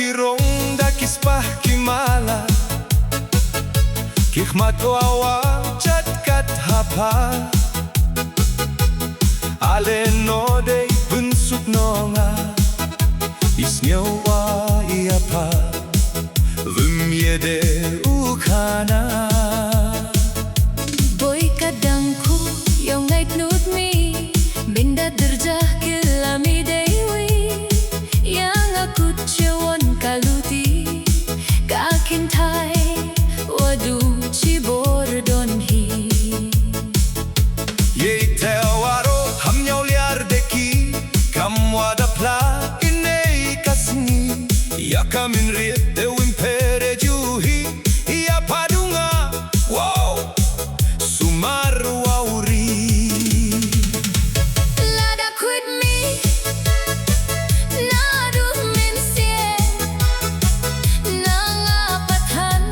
ki rong da kisah kimala Hikmat wawa cat hapa Ale no de bensuk nonga Isnya wa iapa Vum yede ukana Boy kadangku yang ngait nut mi Benda derjah kelami dewi Yang aku cewon kaluti Kakin thai wadu cibor donhi Ye tewaro ham nhau liar deki Kam wada pla inei kasni Ya kamin riet de wimpere juhi Ya padunga wow Sumar wauri Lada quit me Nadu min sien Nanga pathan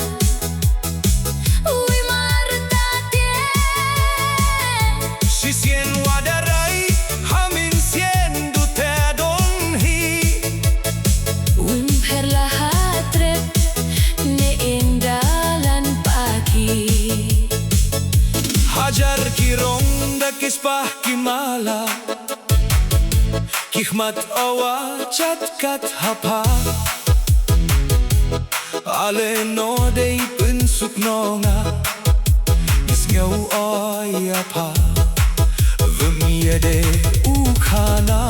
Ui marta tien Sisien wadarai hamin sien du te donhi Wimperlah hatret Ne indalan pagi Hajar ki rong da kisah kimala Hikmat awa cat hapa Ale no de bensuk nonga Isngau ay apa Vum yede ukana